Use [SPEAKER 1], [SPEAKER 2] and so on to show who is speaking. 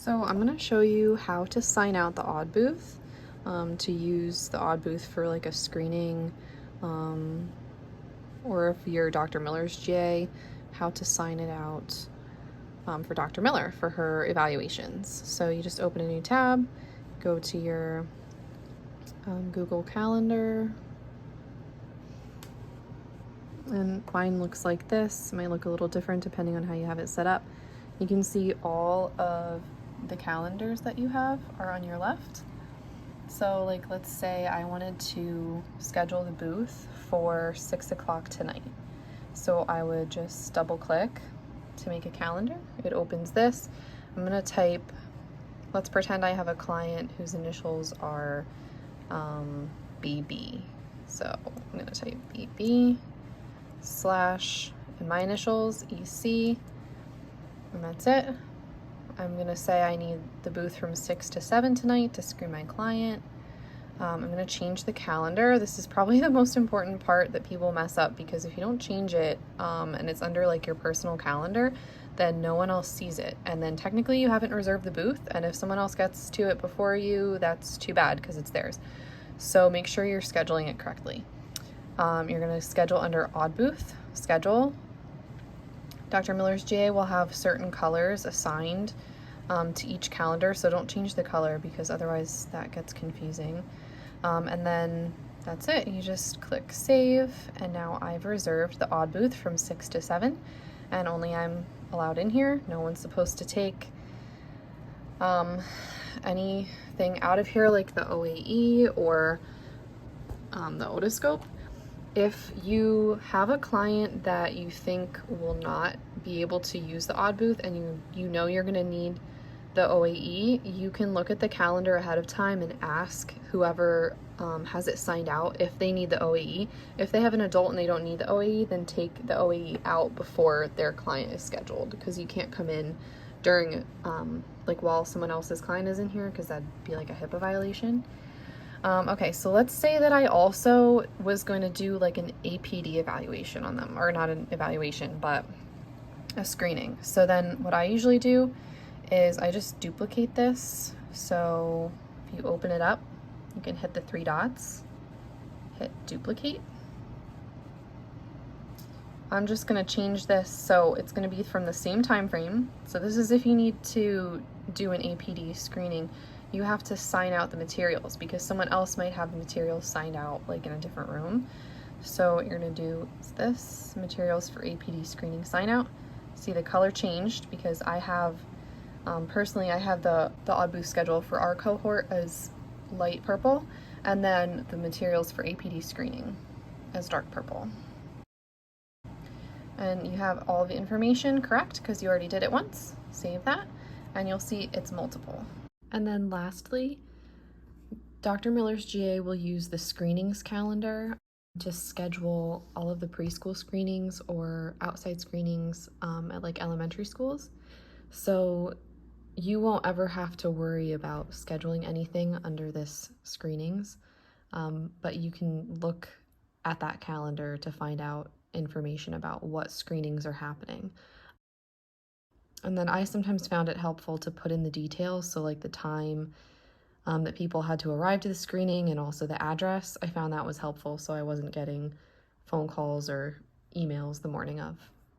[SPEAKER 1] So I'm going to show you how to sign out the Odd Booth, to use the Odd Booth for like a screening, or if you're Dr. Miller's GA, how to sign it out for Dr. Miller for her evaluations. So you just open a new tab, go to your Google Calendar, and mine looks like this. It might look a little different depending on how you have it set up. You can see all of the calendars that you have are on your left. So like, let's say I wanted to schedule the booth for 6 o'clock tonight. So I would just double click to make a calendar. It opens this. I'm gonna type, let's pretend I have a client whose initials are BB. So I'm gonna type BB / and my initials EC, and that's it. I'm gonna say I need the booth from 6 to 7 tonight to screen my client. I'm gonna change the calendar. This is probably the most important part that people mess up, because if you don't change it and it's under like your personal calendar, then no one else sees it. And then technically you haven't reserved the booth, and if someone else gets to it before you, that's too bad because it's theirs. So make sure you're scheduling it correctly. You're gonna schedule under Odd Booth, schedule. Dr. Miller's GA will have certain colors assigned to each calendar, so don't change the color because otherwise that gets confusing. And then that's it. You just click save, and now I've reserved the Odd Booth from 6 to 7, and only I'm allowed in here. No one's supposed to take anything out of here, like the OAE or the otoscope. If you have a client that you think will not be able to use the Odd Booth, and you know you're gonna need the OAE, you can look at the calendar ahead of time and ask whoever has it signed out if they need the OAE. If they have an adult and they don't need the OAE, then take the OAE out before their client is scheduled, because you can't come in during like while someone else's client is in here, because that'd be like a HIPAA violation. Okay, so let's say that I also was going to do like an APD evaluation on them, or not an evaluation, but a screening. So then what I usually do is I just duplicate this. So if you open it up, you can hit the 3 dots, hit duplicate. I'm just gonna change this so it's gonna be from the same time frame. So this is if you need to do an APD screening, you have to sign out the materials because someone else might have the materials signed out like in a different room. So what you're gonna do is this, materials for APD screening sign out. See, the color changed because I have, personally I have the Odd Booth schedule for our cohort as light purple, and then the materials for APD screening as dark purple. And you have all the information correct because you already did it once. Save that, and you'll see it's multiple. And then lastly, Dr. Miller's GA will use the screenings calendar to schedule all of the preschool screenings or outside screenings at like elementary schools. So you won't ever have to worry about scheduling anything under this screenings, but you can look at that calendar to find out information about what screenings are happening. And then I sometimes found it helpful to put in the details, so like the time that people had to arrive to the screening and also the address. I found that was helpful so I wasn't getting phone calls or emails the morning of.